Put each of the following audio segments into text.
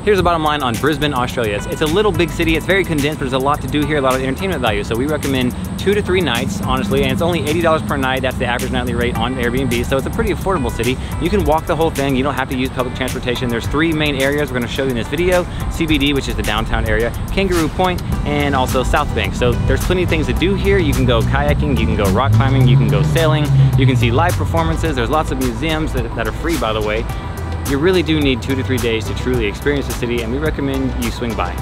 Here's the bottom line on Brisbane, Australia. It's a little big city. It's very condensed, but there's a lot to do here, a lot of entertainment value. So we recommend 2 to 3 nights, honestly, and it's only $80 per night. That's the average nightly rate on Airbnb. So it's a pretty affordable city. You can walk the whole thing. You don't have to use public transportation. There's 3 main areas we're gonna show you in this video. CBD, which is the downtown area, Kangaroo Point, and also South Bank. So there's plenty of things to do here. You can go kayaking, you can go rock climbing, you can go sailing, you can see live performances. There's lots of museums that are free, by the way. You really do need 2 to 3 days to truly experience the city, and we recommend you swing by.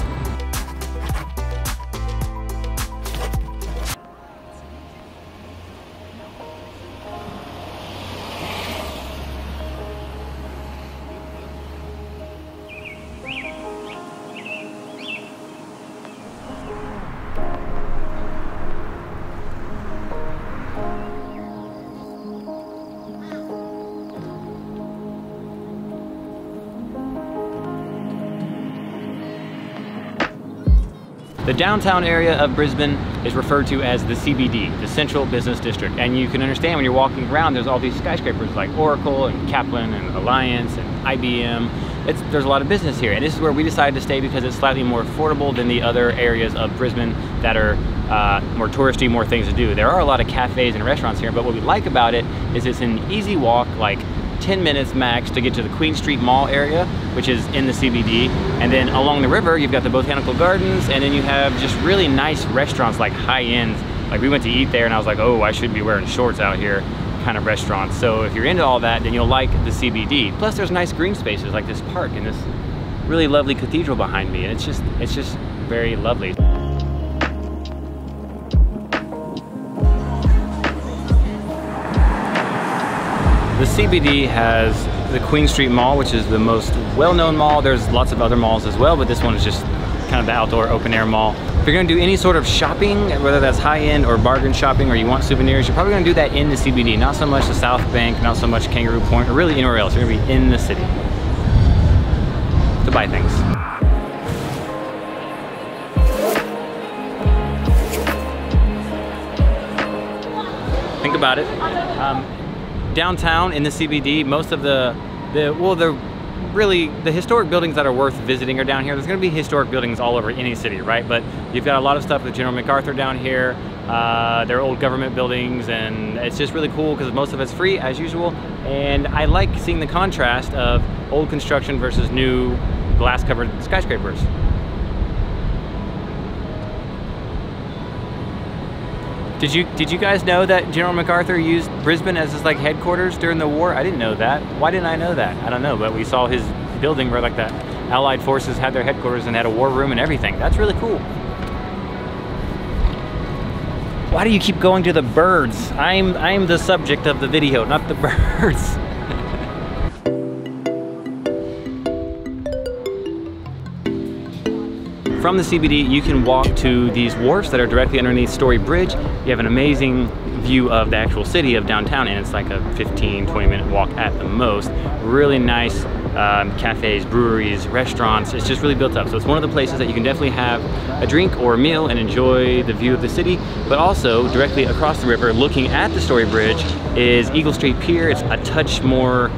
The downtown area of Brisbane is referred to as the CBD, the Central Business District. And you can understand when you're walking around, there's all these skyscrapers like Oracle and Kaplan and Alliance and IBM. There's a lot of business here. And this is where we decided to stay because it's slightly more affordable than the other areas of Brisbane that are more touristy, more things to do. There are a lot of cafes and restaurants here, but what we like about it is it's an easy walk, like 10 minutes max to get to the Queen Street Mall area, which is in the CBD. And then along the river, you've got the Botanical Gardens, and then you have just really nice restaurants, like high-end. Like we went to eat there and I was like, oh, I should be wearing shorts out here kind of restaurants. So if you're into all that, then you'll like the CBD. Plus there's nice green spaces like this park and this really lovely cathedral behind me. And it's just very lovely. The CBD has the Queen Street Mall, which is the most well-known mall. There's lots of other malls as well, but this one is just kind of the outdoor open-air mall. If you're gonna do any sort of shopping, whether that's high-end or bargain shopping, or you want souvenirs, you're probably gonna do that in the CBD, not so much the South Bank, not so much Kangaroo Point, or really anywhere else. You're gonna be in the city to buy things. Think about it. Downtown in the CBD, most of the historic buildings that are worth visiting are down here. There's gonna be historic buildings all over any city, right? But you've got a lot of stuff with General MacArthur down here. They're old government buildings, and it's just really cool because most of it's free as usual. And I like seeing the contrast of old construction versus new glass-covered skyscrapers. Did you guys know that General MacArthur used Brisbane as his like headquarters during the war? I didn't know that. Why didn't I know that? I don't know, but we saw his building where like the Allied forces had their headquarters and had a war room and everything. That's really cool. Why do you keep going to the birds? I'm the subject of the video, not the birds. From the CBD, you can walk to these wharfs that are directly underneath Story Bridge. You have an amazing view of the actual city of downtown, and it's like a 15-20 minute walk at the most. Really nice cafes, breweries, restaurants. It's just really built up. So it's one of the places that you can definitely have a drink or a meal and enjoy the view of the city. But also directly across the river, looking at the Story Bridge, is Eagle Street Pier. It's a touch more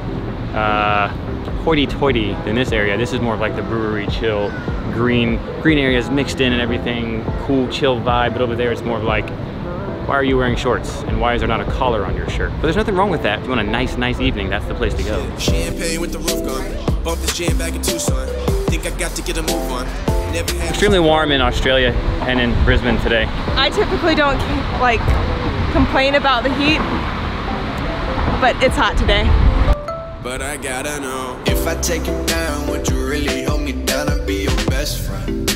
hoity-toity than this area. This is more of like the brewery, chill, green areas mixed in and everything, cool, chill vibe. But over there, it's more of like, why are you wearing shorts? And why is there not a collar on your shirt? But there's nothing wrong with that. If you want a nice evening, that's the place to go. Champagne with the roof gone. Bought this jam back in Tucson. Think I got to get a move on. Extremely warm in Australia and in Brisbane today. I typically don't like complain about the heat, but it's hot today. But I gotta know, if I take you down, would you really hold me down and be your best friend?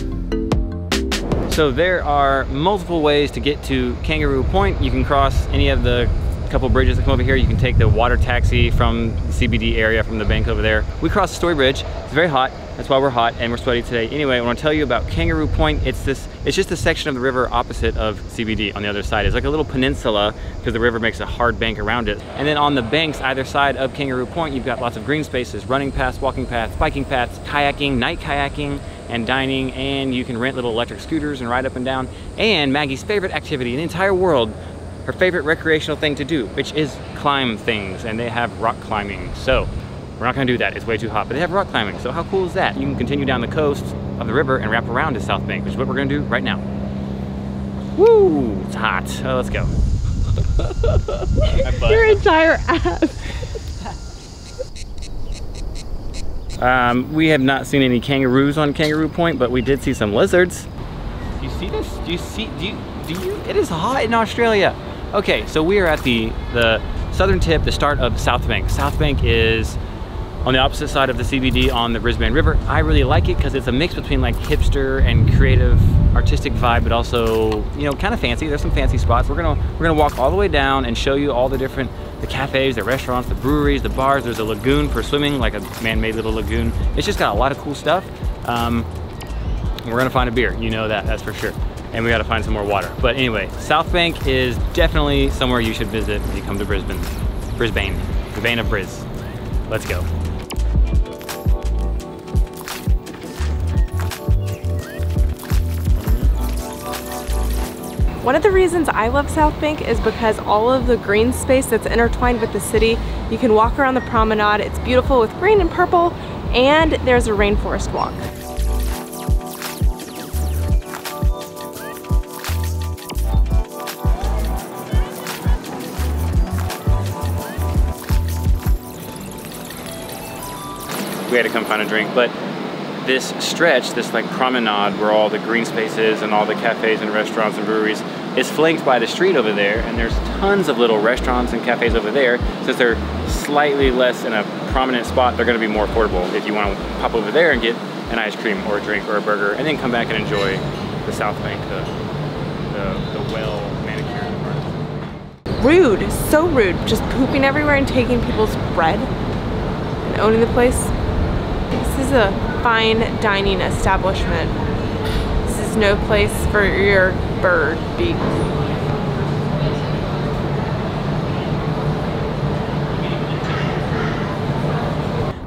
So there are multiple ways to get to Kangaroo Point. You can cross any of the couple bridges that come over here. You can take the water taxi from the CBD area, from the bank over there. We crossed the Story Bridge. It's very hot. That's why we're hot and we're sweaty today. Anyway, I want to tell you about Kangaroo Point. It's just a section of the river opposite of CBD on the other side. It's like a little peninsula because the river makes a hard bank around it. And then on the banks either side of Kangaroo Point, you've got lots of green spaces, running paths, walking paths, biking paths, kayaking, night kayaking, and dining, and you can rent little electric scooters and ride up and down. And Maggie's favorite activity in the entire world, her favorite recreational thing to do, which is climb things, and they have rock climbing. So We're not gonna do that, it's way too hot. But they have rock climbing, so how cool is that? You can continue down the coast of the river and wrap around to South Bank, which is what we're gonna do right now. Woo, it's hot. Oh, let's go. Your entire ass. We have not seen any kangaroos on Kangaroo Point, but we did see some lizards. Do you see this? Do you see, do you, it is hot in Australia. Okay, so we are at the southern tip, the start of South Bank. South Bank is on the opposite side of the CBD on the Brisbane River. I really like it because it's a mix between like hipster and creative, artistic vibe, but also, you know, kind of fancy. There's some fancy spots. We're gonna walk all the way down and show you all the cafes, the restaurants, the breweries, the bars. There's a lagoon for swimming, like a man-made little lagoon. It's just got a lot of cool stuff. We're gonna find a beer, you know that's for sure. And we gotta find some more water. But anyway, South Bank is definitely somewhere you should visit if you come to Brisbane. The Bane of Briz. Let's go. One of the reasons I love South Bank is because all of the green space that's intertwined with the city. You can walk around the promenade. It's beautiful with green and purple, and there's a rainforest walk. We had to come find a drink, but this stretch, this like promenade where all the green spaces and all the cafes and restaurants and breweries is flanked by the street over there, and there's tons of little restaurants and cafes over there. Since they're slightly less in a prominent spot, they're gonna be more affordable if you wanna pop over there and get an ice cream or a drink or a burger and then come back and enjoy the South Bank, the well manicured part. Rude, so rude. Just pooping everywhere and taking people's bread and owning the place. This is a fine dining establishment. This is no place for your bird beak.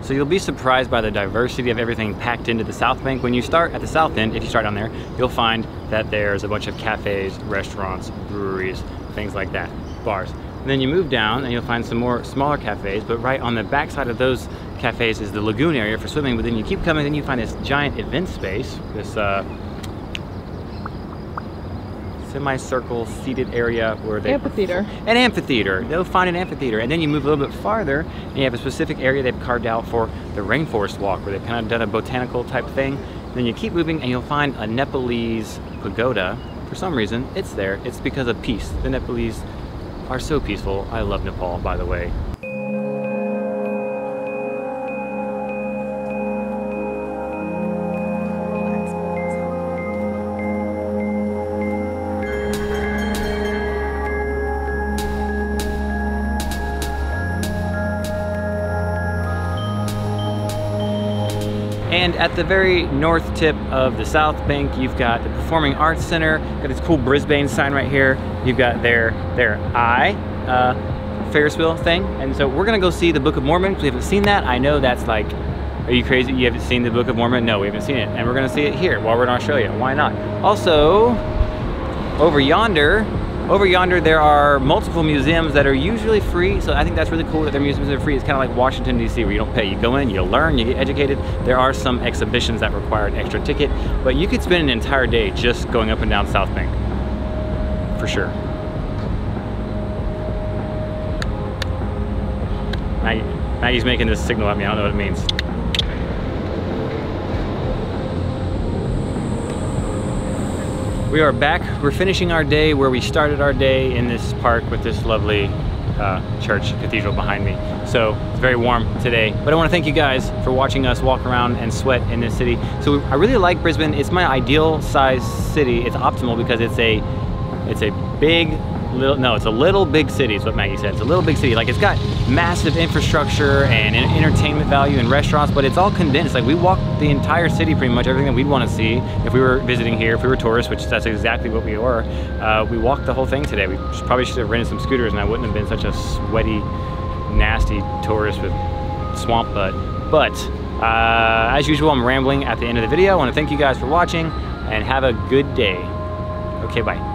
So you'll be surprised by the diversity of everything packed into the South Bank. When you start at the south end, if you start down there, you'll find that there's a bunch of cafes, restaurants, breweries, things like that, bars. And then you move down and you'll find some more smaller cafes, but right on the back side of those cafes is the lagoon area for swimming. But then you keep coming, then you find this giant event space, this semicircle seated area where they Amphitheater. An amphitheater. They'll find an amphitheater, and then you move a little bit farther and you have a specific area they've carved out for the rainforest walk, where they've kind of done a botanical type thing. Then you keep moving and you'll find a Nepalese pagoda. For some reason, it's there. It's because of peace. The Nepalese are so peaceful. I love Nepal, by the way. And at the very north tip of the South Bank, you've got the Performing Arts Center. Got this cool Brisbane sign right here. You've got their Ferris wheel thing. And so we're gonna go see the Book of Mormon, because we haven't seen that. I know that's like, are you crazy? You haven't seen the Book of Mormon? No, we haven't seen it. And we're gonna see it here while we're in Australia. Why not? Also, over yonder, there are multiple museums that are usually free, so I think that's really cool that their museums are free. It's kind of like Washington, D.C., where you don't pay. You go in, you learn, you get educated. There are some exhibitions that require an extra ticket, but you could spend an entire day just going up and down South Bank, for sure. Maggie's making this signal at me, I don't know what it means. We are back. We're finishing our day where we started our day in this park with this lovely church cathedral behind me. So it's very warm today, but I want to thank you guys for watching us walk around and sweat in this city. So I really like Brisbane. It's my ideal size city. It's optimal because it's a big it's a little big city is what Maggie said. It's a little big city. Like, it's got massive infrastructure and entertainment value and restaurants, but it's all condensed. Like, we walked the entire city, pretty much everything that we'd want to see if we were visiting here, if we were tourists, which that's exactly what we were. We walked the whole thing today. We probably should have rented some scooters and I wouldn't have been such a sweaty, nasty tourist with swamp butt. But as usual, I'm rambling at the end of the video. I want to thank you guys for watching and have a good day. Okay, bye.